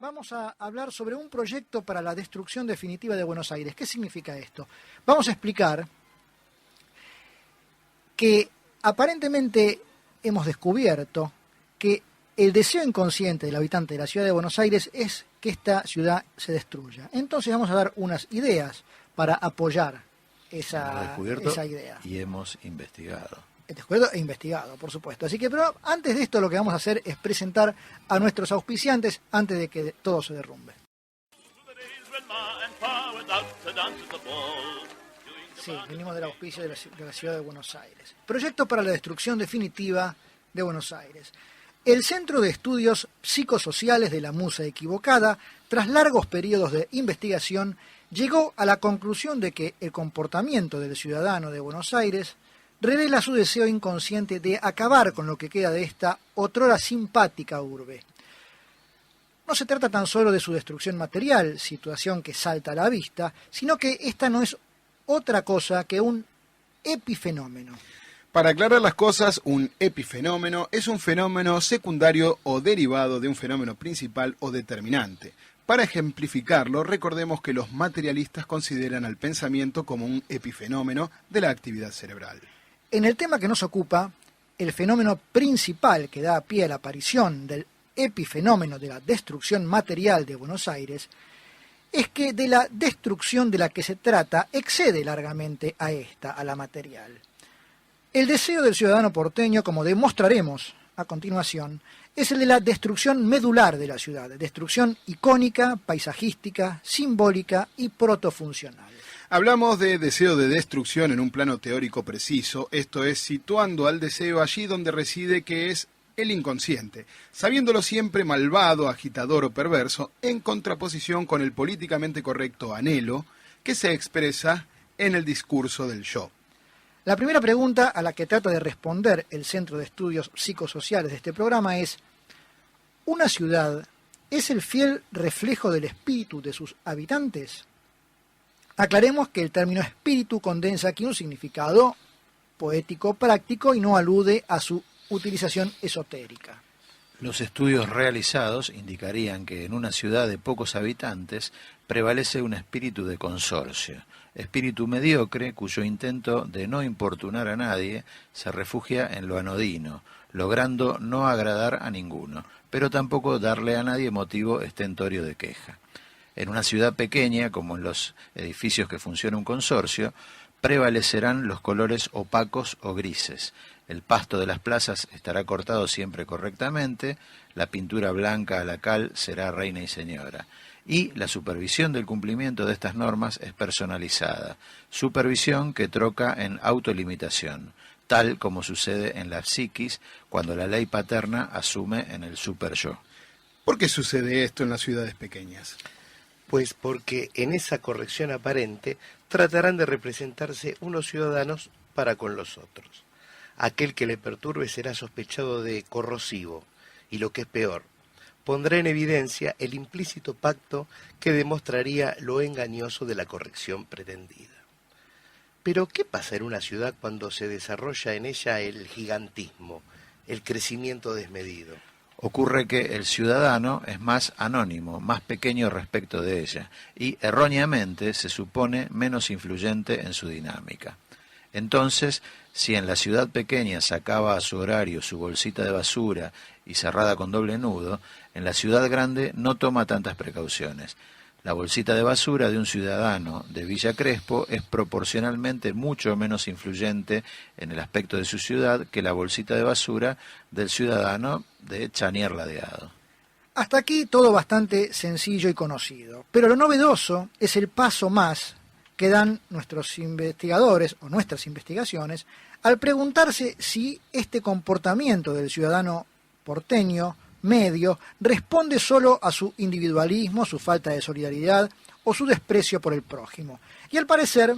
Vamos a hablar sobre un proyecto para la destrucción definitiva de Buenos Aires. ¿Qué significa esto? Vamos a explicar que aparentemente hemos descubierto que el deseo inconsciente del habitante de la ciudad de Buenos Aires es que esta ciudad se destruya. Entonces vamos a dar unas ideas para apoyar esa idea. Y hemos investigado. Descubierto e investigado, por supuesto. Así que, pero antes de esto, lo que vamos a hacer es presentar a nuestros auspiciantes antes de que todo se derrumbe. Sí, venimos del auspicio de la ciudad de Buenos Aires. Proyecto para la destrucción definitiva de Buenos Aires. El Centro de Estudios Psicosociales de la Musa Equivocada, tras largos periodos de investigación, llegó a la conclusión de que el comportamiento del ciudadano de Buenos Aires revela su deseo inconsciente de acabar con lo que queda de esta otrora simpática urbe. No se trata tan solo de su destrucción material, situación que salta a la vista, sino que esta no es otra cosa que un epifenómeno. Para aclarar las cosas, un epifenómeno es un fenómeno secundario o derivado de un fenómeno principal o determinante. Para ejemplificarlo, recordemos que los materialistas consideran al pensamiento como un epifenómeno de la actividad cerebral. En el tema que nos ocupa, el fenómeno principal que da pie a la aparición del epifenómeno de la destrucción material de Buenos Aires es que de la destrucción de la que se trata excede largamente a la material. El deseo del ciudadano porteño, como demostraremos a continuación, es el de la destrucción medular de la ciudad, destrucción icónica, paisajística, simbólica y protofuncional. Hablamos de deseo de destrucción en un plano teórico preciso, esto es, situando al deseo allí donde reside, que es el inconsciente, sabiéndolo siempre malvado, agitador o perverso, en contraposición con el políticamente correcto anhelo que se expresa en el discurso del yo. La primera pregunta a la que trata de responder el Centro de Estudios Psicosociales de este programa es: ¿una ciudad es el fiel reflejo del espíritu de sus habitantes? Aclaremos que el término espíritu condensa aquí un significado poético práctico y no alude a su utilización esotérica. Los estudios realizados indicarían que en una ciudad de pocos habitantes prevalece un espíritu de consorcio, espíritu mediocre cuyo intento de no importunar a nadie se refugia en lo anodino, logrando no agradar a ninguno, pero tampoco darle a nadie motivo estentorio de queja. En una ciudad pequeña, como en los edificios que funciona un consorcio, prevalecerán los colores opacos o grises. El pasto de las plazas estará cortado siempre correctamente, la pintura blanca a la cal será reina y señora. Y la supervisión del cumplimiento de estas normas es personalizada, supervisión que troca en autolimitación, tal como sucede en la psiquis cuando la ley paterna asume en el superyo. ¿Por qué sucede esto en las ciudades pequeñas? Pues porque en esa corrección aparente tratarán de representarse unos ciudadanos para con los otros. Aquel que le perturbe será sospechado de corrosivo y, lo que es peor, pondrá en evidencia el implícito pacto que demostraría lo engañoso de la corrección pretendida. Pero ¿qué pasa en una ciudad cuando se desarrolla en ella el gigantismo, el crecimiento desmedido? Ocurre que el ciudadano es más anónimo, más pequeño respecto de ella, y erróneamente se supone menos influyente en su dinámica. Entonces, si en la ciudad pequeña sacaba a su horario su bolsita de basura y cerrada con doble nudo, en la ciudad grande no toma tantas precauciones. La bolsita de basura de un ciudadano de Villa Crespo es proporcionalmente mucho menos influyente en el aspecto de su ciudad que la bolsita de basura del ciudadano de Chanier Ladeado. Hasta aquí todo bastante sencillo y conocido, pero lo novedoso es el paso más que dan nuestros investigadores o nuestras investigaciones al preguntarse si este comportamiento del ciudadano porteño medio responde solo a su individualismo, su falta de solidaridad o su desprecio por el prójimo. Y al parecer,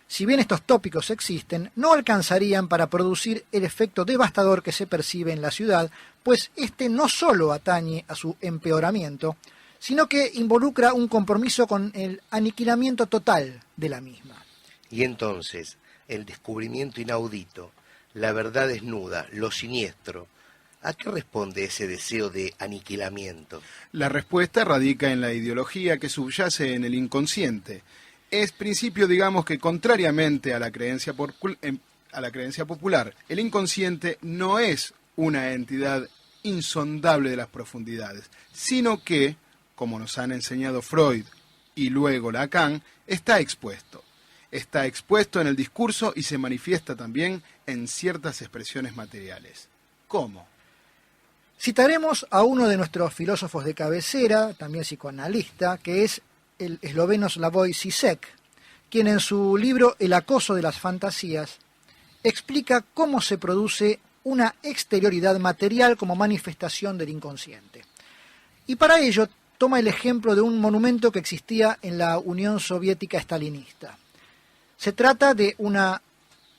si bien estos tópicos existen, no alcanzarían para producir el efecto devastador que se percibe en la ciudad, pues este no solo atañe a su empeoramiento, sino que involucra un compromiso con el aniquilamiento total de la misma. Y entonces, el descubrimiento inaudito, la verdad desnuda, lo siniestro, ¿A qué responde ese deseo de aniquilamiento? La respuesta radica en la ideología que subyace en el inconsciente. Es principio, digamos, que contrariamente a la creencia popular, el inconsciente no es una entidad insondable de las profundidades, sino que, como nos han enseñado Freud y luego Lacan, está expuesto. Está expuesto en el discurso y se manifiesta también en ciertas expresiones materiales. ¿Cómo? Citaremos a uno de nuestros filósofos de cabecera, también psicoanalista, que es el esloveno Slavoj Žižek, quien en su libro El acoso de las fantasías explica cómo se produce una exterioridad material como manifestación del inconsciente. Y para ello toma el ejemplo de un monumento que existía en la Unión Soviética estalinista. Se trata de una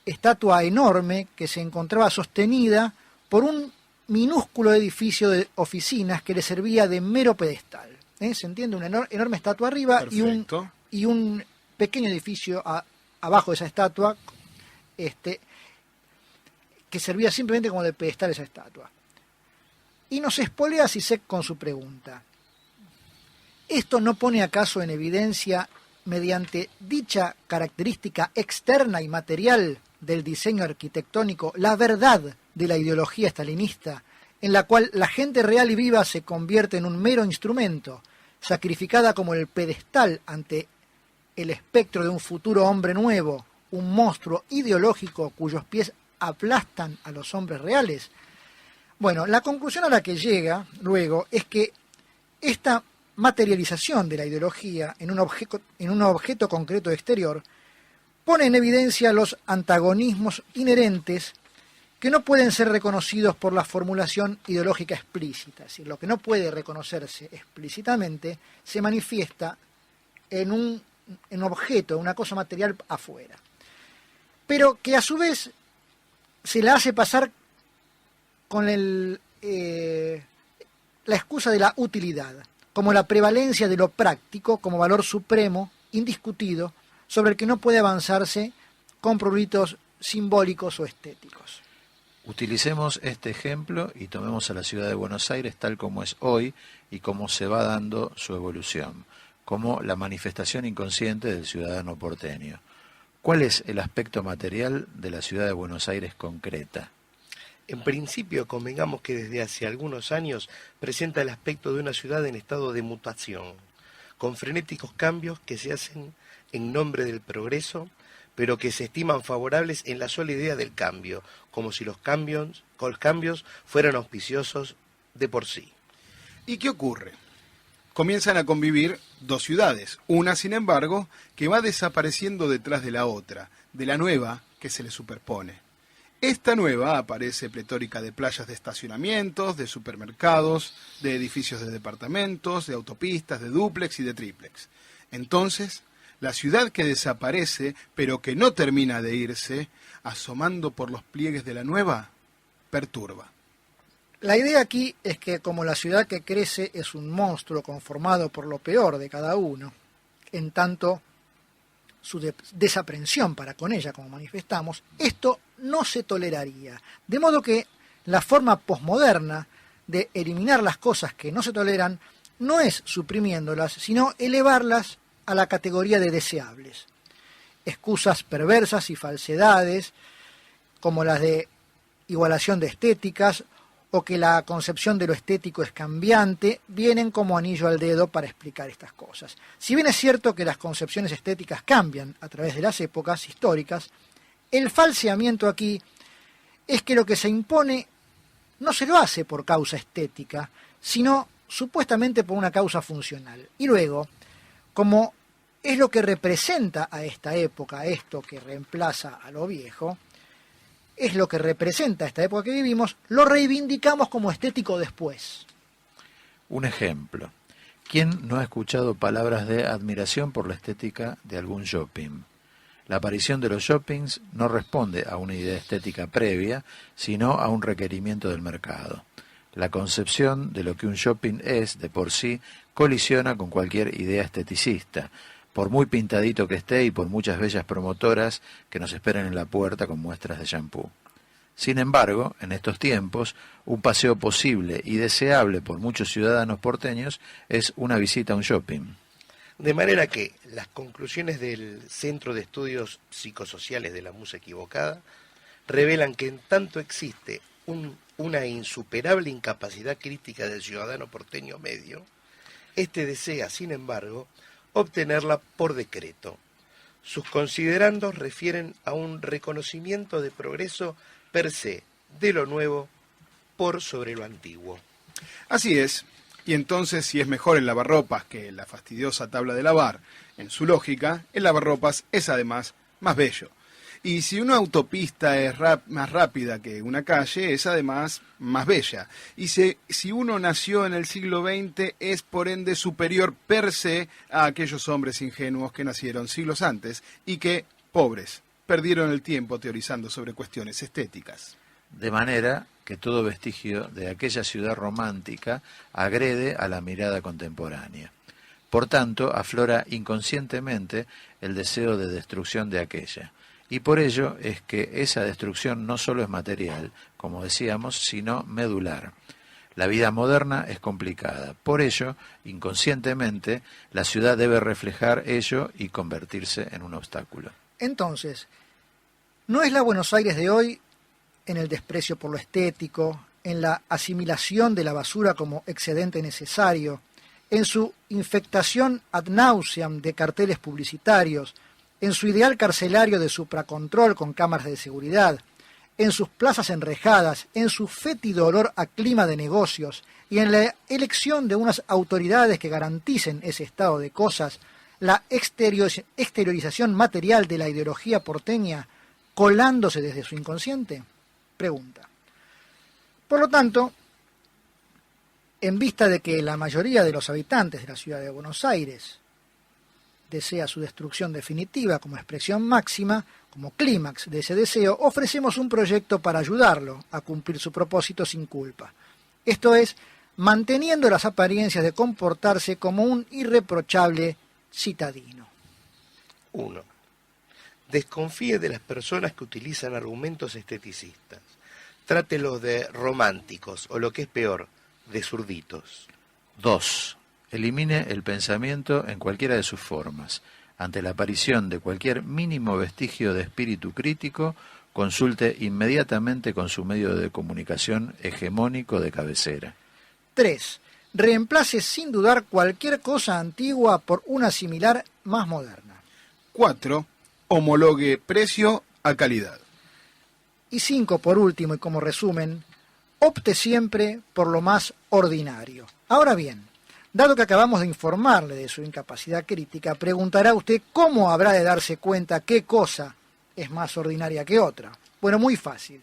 estatua enorme que se encontraba sostenida por un minúsculo edificio de oficinas que le servía de mero pedestal. ¿Se entiende? Una enorme estatua arriba y un pequeño edificio abajo de esa estatua que servía simplemente como de pedestal esa estatua. Y nos espolea Žižek con su pregunta. ¿Esto no pone acaso en evidencia, mediante dicha característica externa y material del diseño arquitectónico, la verdad de la ideología estalinista, en la cual la gente real y viva se convierte en un mero instrumento, sacrificada como el pedestal ante el espectro de un futuro hombre nuevo, un monstruo ideológico cuyos pies aplastan a los hombres reales? Bueno, la conclusión a la que llega luego es que esta materialización de la ideología en un objeto concreto exterior pone en evidencia los antagonismos inherentes que no pueden ser reconocidos por la formulación ideológica explícita. Es decir, lo que no puede reconocerse explícitamente se manifiesta en un objeto, una cosa material afuera. Pero que a su vez se la hace pasar con la excusa de la utilidad, como la prevalencia de lo práctico como valor supremo, indiscutido, sobre el que no puede avanzarse con pruritos simbólicos o estéticos. Utilicemos este ejemplo y tomemos a la ciudad de Buenos Aires tal como es hoy y cómo se va dando su evolución, como la manifestación inconsciente del ciudadano porteño. ¿Cuál es el aspecto material de la ciudad de Buenos Aires concreta? En principio, convengamos que desde hace algunos años presenta el aspecto de una ciudad en estado de mutación, con frenéticos cambios que se hacen en nombre del progreso, pero que se estiman favorables en la sola idea del cambio, como si los cambios fueran auspiciosos de por sí. ¿Y qué ocurre? Comienzan a convivir dos ciudades, una sin embargo que va desapareciendo detrás de la otra, de la nueva que se le superpone. Esta nueva aparece pletórica de playas de estacionamientos, de supermercados, de edificios de departamentos, de autopistas, de dúplex y de tríplex. Entonces, la ciudad que desaparece, pero que no termina de irse, asomando por los pliegues de la nueva, perturba. La idea aquí es que como la ciudad que crece es un monstruo conformado por lo peor de cada uno, en tanto su desaprensión para con ella, como manifestamos, esto no se toleraría. De modo que la forma posmoderna de eliminar las cosas que no se toleran no es suprimiéndolas, sino elevarlas a la categoría de deseables. Excusas perversas y falsedades, como las de igualación de estéticas, o que la concepción de lo estético es cambiante, vienen como anillo al dedo para explicar estas cosas. Si bien es cierto que las concepciones estéticas cambian a través de las épocas históricas, el falseamiento aquí es que lo que se impone no se lo hace por causa estética, sino supuestamente por una causa funcional. Y luego, como es lo que representa a esta época, esto que reemplaza a lo viejo, es lo que representa esta época que vivimos, lo reivindicamos como estético después. Un ejemplo. ¿Quién no ha escuchado palabras de admiración por la estética de algún shopping? La aparición de los shoppings no responde a una idea estética previa, sino a un requerimiento del mercado. La concepción de lo que un shopping es, de por sí, colisiona con cualquier idea esteticista, por muy pintadito que esté y por muchas bellas promotoras que nos esperan en la puerta con muestras de shampoo. Sin embargo, en estos tiempos, un paseo posible y deseable por muchos ciudadanos porteños es una visita a un shopping. De manera que las conclusiones del Centro de Estudios Psicosociales de la Musa Equivocada revelan que en tanto existe una insuperable incapacidad crítica del ciudadano porteño medio, este desea, sin embargo, obtenerla por decreto. Sus considerandos refieren a un reconocimiento de progreso per se de lo nuevo por sobre lo antiguo. Así es. Y entonces, si es mejor el lavarropas que la fastidiosa tabla de lavar, en su lógica, el lavarropas es además más bello. Y si una autopista es más rápida que una calle, es además más bella. Y si uno nació en el siglo XX, es por ende superior per se a aquellos hombres ingenuos que nacieron siglos antes y que, pobres, perdieron el tiempo teorizando sobre cuestiones estéticas. De manera que todo vestigio de aquella ciudad romántica agrede a la mirada contemporánea. Por tanto, aflora inconscientemente el deseo de destrucción de aquella. Y por ello es que esa destrucción no solo es material, como decíamos, sino medular. La vida moderna es complicada. Por ello, inconscientemente, la ciudad debe reflejar ello y convertirse en un obstáculo. Entonces, ¿no es la Buenos Aires de hoy en el desprecio por lo estético, en la asimilación de la basura como excedente necesario, en su infectación ad nauseam de carteles publicitarios, en su ideal carcelario de supracontrol con cámaras de seguridad, en sus plazas enrejadas, en su fétido olor a clima de negocios y en la elección de unas autoridades que garanticen ese estado de cosas, la exteriorización material de la ideología porteña colándose desde su inconsciente? Pregunta. Por lo tanto, en vista de que la mayoría de los habitantes de la ciudad de Buenos Aires desea su destrucción definitiva como expresión máxima, como clímax de ese deseo, ofrecemos un proyecto para ayudarlo a cumplir su propósito sin culpa. Esto es, manteniendo las apariencias de comportarse como un irreprochable citadino. 1. Desconfíe de las personas que utilizan argumentos esteticistas. Trátelos de románticos, o lo que es peor, de zurditos. 2. Elimine el pensamiento en cualquiera de sus formas. Ante la aparición de cualquier mínimo vestigio de espíritu crítico, consulte inmediatamente con su medio de comunicación hegemónico de cabecera. 3. Reemplace sin dudar cualquier cosa antigua por una similar más moderna. 4. Homologue precio a calidad. Y 5, por último, y como resumen, opte siempre por lo más ordinario. Ahora bien, dado que acabamos de informarle de su incapacidad crítica, preguntará usted cómo habrá de darse cuenta qué cosa es más ordinaria que otra. Bueno, muy fácil.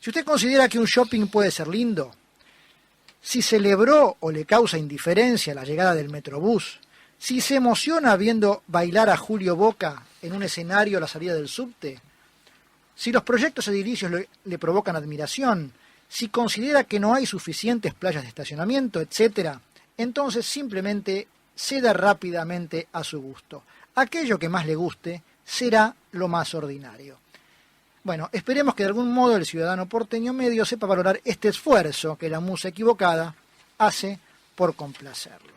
Si usted considera que un shopping puede ser lindo, si celebró o le causa indiferencia la llegada del Metrobús, si se emociona viendo bailar a Julio Boca en un escenario a la salida del subte, si los proyectos edilicios le provocan admiración, si considera que no hay suficientes playas de estacionamiento, etc., entonces simplemente ceda rápidamente a su gusto. Aquello que más le guste será lo más ordinario. Bueno, esperemos que de algún modo el ciudadano porteño medio sepa valorar este esfuerzo que la Musa Equivocada hace por complacerlo.